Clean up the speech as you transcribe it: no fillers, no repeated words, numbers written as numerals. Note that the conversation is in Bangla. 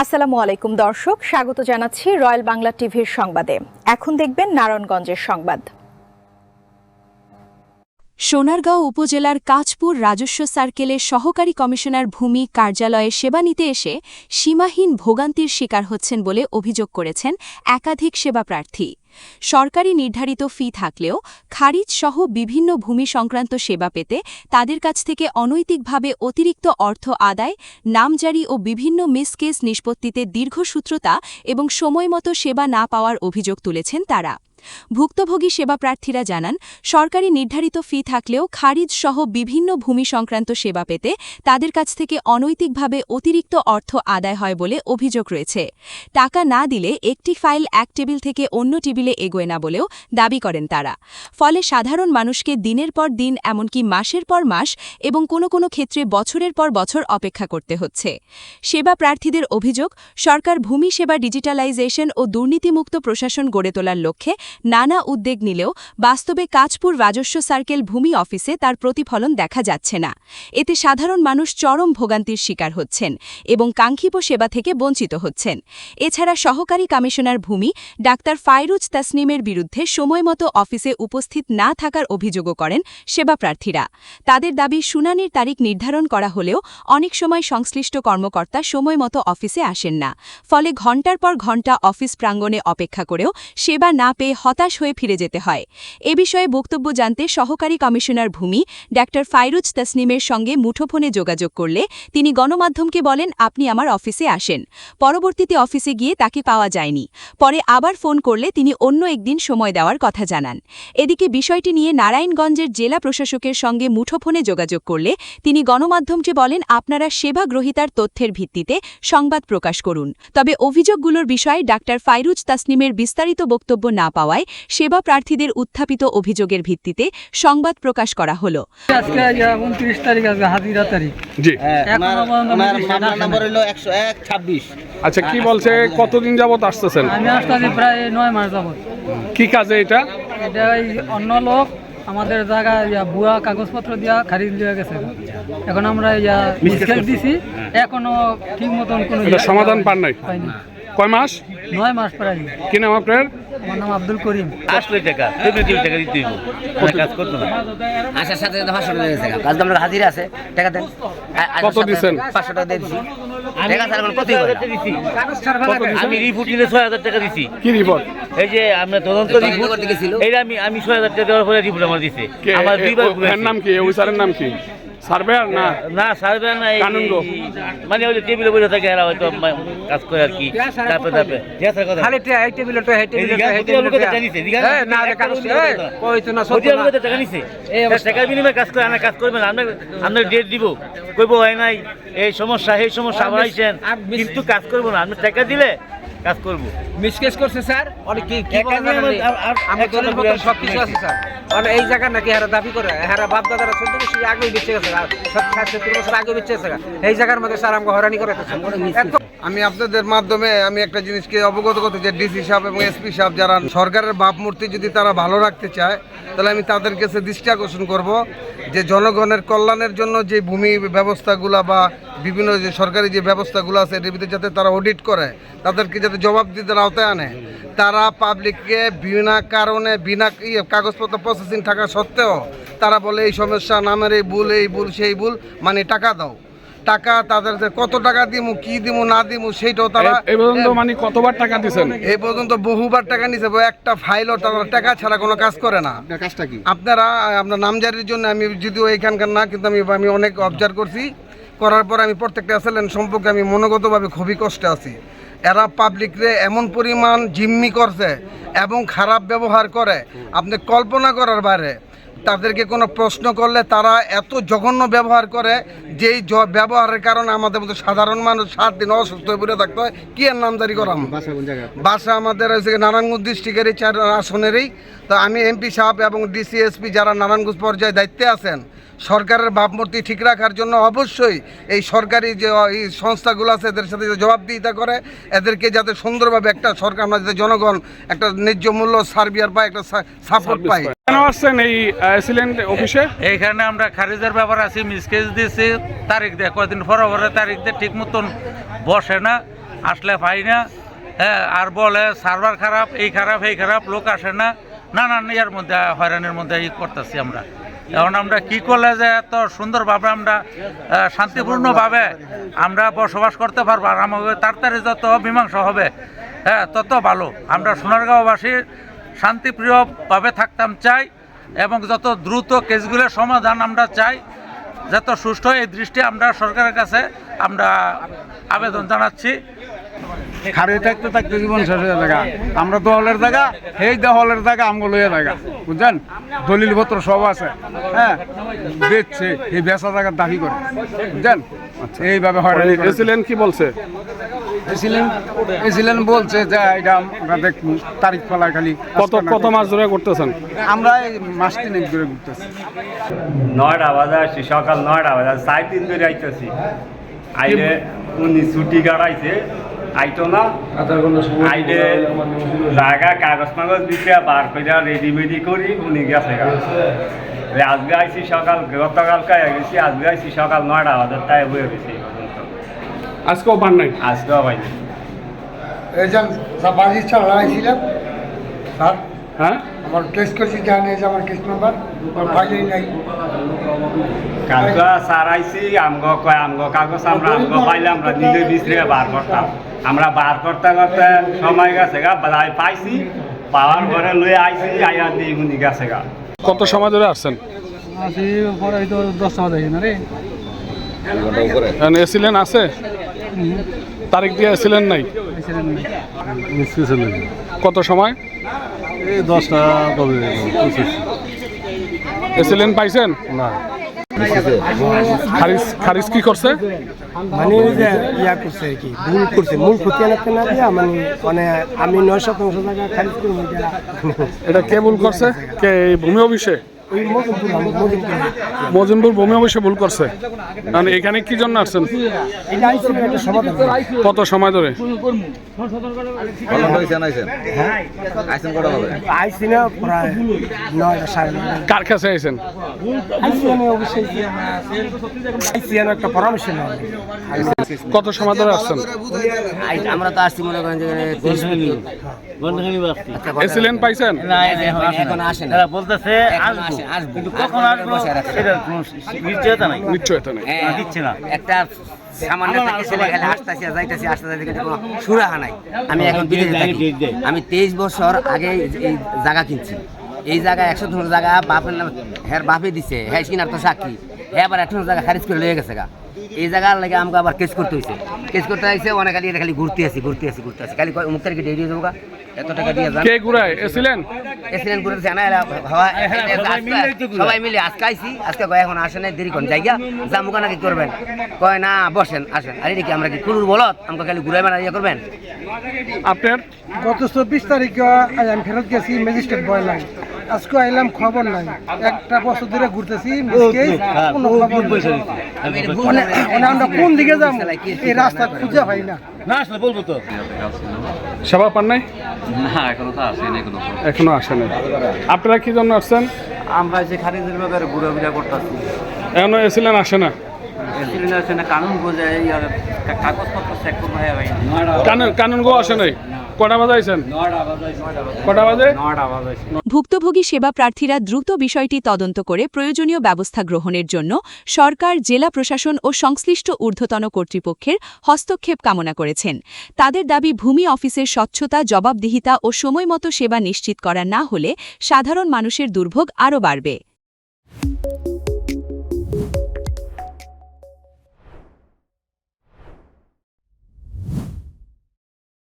আসসালামু আলাইকুম দর্শক, স্বাগত জানাচ্ছি রয়্যাল বাংলা টিভির সংবাদে। এখন দেখবেন নারায়ণগঞ্জের সংবাদ। সোনারগাঁও উপজেলার কাঁচপুর রাজস্ব সার্কেলের সহকারী কমিশনার ভূমি কার্যালয়ে সেবা নিতে এসে সীমাহীন ভোগান্তির শিকার হচ্ছেন বলে অভিযোগ করেছেন একাধিক সেবাপ্রার্থী। সরকারি নির্ধারিত ফি থাকলেও খারিজসহ বিভিন্ন ভূমি সংক্রান্ত সেবা পেতে তাদের কাছ থেকে অনৈতিকভাবে অতিরিক্ত অর্থ আদায়, নামজারি ও বিভিন্ন মিসকেস নিষ্পত্তিতে দীর্ঘসূত্রতা এবং সময়মতো সেবা না পাওয়ার অভিযোগ তুলেছেন তারা। ভুক্তভোগী সেবাপ্রার্থীরা জানান, সরকারি নির্ধারিত ফি থাকলেও খারিজসহ বিভিন্ন ভূমি সংক্রান্ত সেবা পেতে তাদের কাছ থেকে অনৈতিকভাবে অতিরিক্ত অর্থ আদায় হয় বলে অভিযোগ রয়েছে। টাকা না দিলে একটি ফাইল এক টেবিল থেকে অন্য টেবিলে এগোয় না বলেও দাবি করেন তারা। ফলে সাধারণ মানুষকে দিনের পর দিন, এমনকি মাসের পর মাস এবং কোনো কোনো ক্ষেত্রে বছরের পর বছর অপেক্ষা করতে হচ্ছে। সেবা প্রার্থীদের অভিযোগ, সরকার ভূমি সেবা ডিজিটালাইজেশন ও দুর্নীতিমুক্ত প্রশাসন গড়ে তোলার লক্ষ্যে নানা উদ্যোগ নিলেও বাস্তবে কাঁচপুর রাজস্ব সার্কেল ভূমি অফিসে তার প্রতিফলন দেখা যাচ্ছে না। এতে সাধারণ মানুষ চরম ভোগান্তির শিকার হচ্ছেন এবং কাঙ্ক্ষিত সেবা থেকে বঞ্চিত হচ্ছেন। এছাড়া সহকারী কমিশনার ভূমি ডাক্তার ফাইরুজ তাসনিমের বিরুদ্ধে সময়মতো অফিসে উপস্থিত না থাকার অভিযোগও করেন সেবাপ্রার্থীরা। তাদের দাবি, শুনানির তারিখ নির্ধারণ করা হলেও অনেক সময় সংশ্লিষ্ট কর্মকর্তা সময়মতো অফিসে আসেন না। ফলে ঘণ্টার পর ঘণ্টা অফিস প্রাঙ্গণে অপেক্ষা করেও সেবা না পেয়ে হতাশ হয়ে ফিরে যেতে হয়। এ বিষয়ে বক্তব্য জানতে সহকারী কমিশনার ভূমি ডাক্তার ফাইরুজ তাসনিমের সঙ্গে মুঠোফোনে যোগাযোগ করলে তিনি গণমাধ্যমকে বলেন, আপনি আমার অফিসে আসেন। পরবর্তীতে অফিসে গিয়ে তাকে পাওয়া যায়নি। পরে আবার ফোন করলে তিনি অন্য একদিন সময় দেওয়ার কথা জানান। এদিকে বিষয়টি নিয়ে নারায়ণগঞ্জের জেলা প্রশাসকের সঙ্গে মুঠোফোনে যোগাযোগ করলে তিনি গণমাধ্যমকে বলেন, আপনারা সেবা গ্রহীতার তথ্যের ভিত্তিতে সংবাদ প্রকাশ করুন। তবে অভিযোগগুলোর বিষয়ে ডাক্তার ফাইরুজ তাসনিমের বিস্তারিত বক্তব্য না পাওয়ায় সেবা প্রার্থীদের উত্থাপিত অভিযোগের ভিত্তিতে সংবাদ প্রকাশ করা হলো। আজকে 29 তারিখ, আজকে হাজিরা তারিখ। জি, মামলা নম্বর হলো 101-26। আচ্ছা, কি বলছে, কতদিন যাবত আসতেছেন? আমি আসতেছি প্রায় 9 মাস যাবত। কি কাজে এটা? এটা অন্য লোক আমাদের জায়গায় ভুয়া কাগজপত্র দিয়া খারিজ দিয়ে গেছে। এখন আমরা মিসকেস দিছি, এখনো ঠিক মতন কোনো সমাধান পান নাই। পাইনি। কয় মাস? 9 মাস প্রায়। কি নাম আপনার? আমার নাম আব্দুল করিম। 500 টাকা, 2 টাকা দিতে হইব, কাজ করতো না। আসার সাথে 500 টাকা দিয়েছে, কাজ তো আমরা হাজিরা আছে, টাকা দেন। কত দিছেন? 500 টাকা দিয়ে দিছি। টাকা ছাড়া কোনো কথাই হয় না। আমি রিপোর্ট দিলে 6000 টাকা দিছি। কি রিপোর্ট? এই যে আমরা তদন্ত রিপোর্ট করতে গেছিল, এইটা আমি 6000 টাকা দেওয়ার পরে রিপোর্ট আমার দিছে। আমার দুইবার এর নাম কি? অফিসারের নাম কি? সার্ভেয়ার না? না, সার্ভেয়ার না, কানুনগো। মানে ওই যে টেবিলে বসে থাকে, এরা হয়তো কাজ করে আর কি। তারপরে খালি এই টেবিলে তো এই টেবিলে তো এই টেবিলে জানিছে না রে কাগজ কইতো না সত্য না টাকা নিছে। টাকার বিনিময়ে কাজ করে, আমরা কাজ করবেন, আমরা ডেট দিব, কইব হয় নাই, এই সমস্যা এই সমস্যা আবার আইছেন, কিন্তু কাজ করবো না। আমরা টাকা দিলে কাজ করবো। মিসকেস করছে স্যার, অনেক কি কি আমার দলের মতো সব কিছু আছে স্যার। মানে এই জায়গা নাকি হারা দাবি করে, হারা বাপ দাদারা 14 বছর আগেই বেঁচে গেছে, 70 বছর আগে বেঁচে গেছে। এই জায়গার মধ্যে স্যার আমাকে হয়রানি করে। আমি আপনাদের মাধ্যমে আমি একটা জিনিসকে অবগত করতে চাই, ডিসি সাহেব এবং এসপি সাহেব যারা সরকারের ভাবমূর্তি যদি তারা ভালো রাখতে চায়, তাহলে আমি তাদের কাছে দৃষ্টি আকর্ষণ করব যে জনগণের কল্যাণের জন্য যে ভূমি ব্যবস্থাগুলো বা বিভিন্ন যে সরকারি যে ব্যবস্থাগুলো আছে এর ভিতরে যাতে তারা অডিট করে, তাদেরকে যাতে জবাবদিহিতার আওতায় আনে। তারা পাবলিককে বিনা কারণে বিনা কাগজপত্র প্রসেসিং থাকা সত্ত্বেও তারা বলে এই সমস্যা, নামের এই ভুল, এই ভুল, সেই ভুল, মানে টাকা দাও। টাকা তাদের কত টাকা দিমু, কি দিমু না দিমু সেইটাও তারা এই পর্যন্ত মানে কতবার টাকা দিছেন? এই পর্যন্ত বহুবার টাকা নিছে। একটা ফাইলও তারা টাকা ছাড়া কোনো কাজ করে না। কাজটা কি? আপনার নামজারির জন্য আমি যদিও এখানকার না, কিন্তু আমি অনেক অবজার্ভ করছি। করার পর আমি প্রত্যেকটা এসএলএন সম্পর্কে আমি মনোগতভাবে খুবই কষ্টে আছি। এরা পাবলিকরে এমন পরিমাণ জিম্মি করছে এবং খারাপ ব্যবহার করে, আপনি কল্পনা করার বাইরে। তাদেরকে কোনো প্রশ্ন করলে তারা এত জঘন্য ব্যবহার করে, যেই ব্যবহারের কারণে আমাদের মতো সাধারণ মানুষ 7 দিন অসুস্থ হয়ে পড়ে থাকতে হয়। কি আর নামজারি করাম? বাসা আমাদের হচ্ছে নারায়ণগঞ্জ ডিস্ট্রিক্টেরই 4 আসনেরই। তো আমি এমপি সাহেব এবং ডিসিএসপি যারা নারায়ণগঞ্জ পর্যায়ে দায়িত্বে আছেন, সরকারের ভাবমূর্তি ঠিক রাখার জন্য অবশ্যই এই সরকারি যে এই সংস্থাগুলো আছে এদের সাথে জবাবদিহিতা করে, এদেরকে যাতে সুন্দরভাবে একটা সরকার, আমরা যাতে জনগণ একটা ন্যায্য মূল্য সার্ভিয়ার পায়, একটা সাপোর্ট পায়। কেন আসছেন এই এসিলেন্ট অফিসে? এইখানে আমরা খারিজের ব্যাপার আছি, মিসকেস দিয়েছি, তারিখ দেয় কয়েকদিন পরে তারিখ দিয়ে ঠিক মতন বসে না। আসলে পাই না। হ্যাঁ, আর বলে সার্ভার খারাপ, এই খারাপ এই খারাপ, লোক আসে না, নানান ইয়ার মধ্যে হয়রানির মধ্যে করতেছি আমরা। এখন আমরা কি করলে যে এত সুন্দরভাবে আমরা শান্তিপূর্ণভাবে আমরা বসবাস করতে পারবো, আর আমাকে তাড়াতাড়ি যত মীমাংসা হবে, হ্যাঁ, তত ভালো। আমরা সোনারগাঁওবাসী শান্তিপ্রিয়ভাবে থাকতাম চাই, এবং যত দ্রুত কেসগুলোর সমাধান আমরা চাই, যত সুষ্ঠু এই দৃষ্টি আমরা সরকারের কাছে আমরা আবেদন জানাচ্ছি। খারে থাকতে থাকতে জীবন শেষ হয়ে জায়গা, আমরা তো হলের জায়গা, এই হলের জায়গা আমগো লইয়া জায়গা, বুঝছেন? দলিলপত্র সব আছে, হ্যাঁ, বেচছে, এই বেচা জায়গার দাবি করে, বুঝছেন? আচ্ছা, এইভাবে হয়রানি করে। এসিলেন কি বলছে? এসিলেন বলছে যে এটা আমরা দেখবো, তারিখ ফেলায় খালি। কত মাস ধরে করতেছেন? আমরা এই মাস 3 ধরে ঘুরতেছি। 9টা বাজে আসছি, সকাল 9টা বাজে, 4 দিন ধরে আইতেছি। আইলে উনি ছুটি কাটাইছে, আইতো না, আইলে জায়গা কাগজ মাগজ দিতে বার করে রেডিমেডি করি উনি গেছে। আজকে আইসি সকাল, গতকালকে গেছি, আজকে আইসি সকাল 9টা বাজে, তাই বয়ে গেছি। আজকেও পান নাই? আজকেও পাইনি। এই যে বাজি চালাইছিলাম স্যার, হ্যাঁ, আমার কেস করছি, জানে যে আমার কেস নাম্বার ফাইলেই নাই। কালকে স্যার আইসি, আমগো কয় আমগো কাগজ আমরা পাইলে আমরা নিজে বিচরে বার করতাম। আমরা বার করতে করতে সময় গেছে গা, পাইছি, পাওয়ার ঘরে লয়ে আইসি, আইয়া দিয়ে উনি গেছে গা। কত সময় ধরে আসছেন? আসি পরে তো 10টা বাজে না রে। এসিলেন আছে? তারিখ দিয়ে এসিলেন নাই? কত সময়? এই 10টা কবে? এসিলেন পাইছেন? না, খারিজ কি করছে? মানে যে ইয়া করছে আর কি, ভুল করছে, মূল ক্ষতি আনতে না দিয়া মানে আমি 9% টাকা খারিজ করবো। এটা কে ভুল করছে? কে ভূমি অফিসে? ওই মজিমপুর ভূমি অফিসে ভুল করছে। মানে এখানে কি জন্য আসছেন? এটা আইছিল একটা সমাধান। কত সময় ধরে? আইছি না প্রায় 9টা 9:30। কার কাছে আইছেন? আইছি আমি অবশ্যই আইছি একটা পরামর্শ নেওয়া। কত সময় ধরে আসছেন? আমরা তো আসছি মনে করেন যে 30 মিনিট। এসিলেন পাইছেন? না, এখন আসে না। এরা বলতেছে আসবো, কিন্তু কখন আসবো সেটার কোনো নিশ্চয়তা নাই, নিশ্চয়তা নেই। দিচ্ছে না। একটা সামান্য থেকে ছেলে খেলে আসতেছি যাইতেছি আসতে কিন্তু কোনো সুরাহা নাই। আমি এখন বিদেশে থাকি। আমি 23 বছর আগে এই জায়গা কিনছি। এই জায়গা 100 জায়গা বাপের নাম হ্যাঁ বাপে দিছে, হ্যাঁ কিনার তো সাক্ষী, হ্যাঁ আবার 100 জায়গা খারিজ করে লয়ে গেছে গা। এই জায়গার লাগে আমাকে আবার কেস করতে হয়েছে। কেস করতে হয়েছে অনেক খালি ঘুরতে আসি খালি মুখ তারিখে ডেট দিয়ে দেবো গা, এত টাকা দিয়ে যান। কে ঘুরায়? এসিলেন? এসিলেন ঘুরতেছে না, সবাই মিলে আজকে আইসি, আজকে কয় এখন আসে নাই, দেরি করেন জায়গা জামুকা নাকি করবেন, কয় না বসেন আসেন। আরে কি আমরা কি কুলুর বলত আমাকে খালি ঘুরাইবেন আর ইয়ে করবেন। আপনার? গত 24 তারিখে আমি ফেরত গেছি ম্যাজিস্ট্রেট বয় লাইন। আজকে আইলাম, খবর নাই। একটা বছর ধরে ঘুরতেছি, কোনো খবর আমরা কোন দিকে যাবো এই রাস্তা খুঁজে পাই না। আসলে বলবো তো। সেবা পান নাই? না, এখনো তো আসেনি। এখনো আসেন। আপনারা কি জন্য আসছেন? আমরা যে খারিজের ব্যাপারে ঘুরাঘুরা করতেছি, এখনো এসিলেন আসে না? আসে না, কানুন বোঝায়, কাগজপত্র চেক করবো। হ্যাঁ ভাই, কানুন গো আসে নাই। কটা বাজে আইছেন? 9টা বাজে। ভুক্তভোগী সেবা প্রার্থীরা দ্রুত বিষয়টি তদন্ত করে প্রয়োজনীয় ব্যবস্থা গ্রহণের জন্য সরকার, জেলা প্রশাসন ও সংশ্লিষ্ট ঊর্ধ্বতন কর্তৃপক্ষের হস্তক্ষেপ কামনা করেছেন। তাদের দাবি, ভূমি অফিসের স্বচ্ছতা, জবাবদিহিতা ও সময়মতো সেবা নিশ্চিত করা না হলে সাধারণ মানুষের দুর্ভোগ আরও বাড়বে।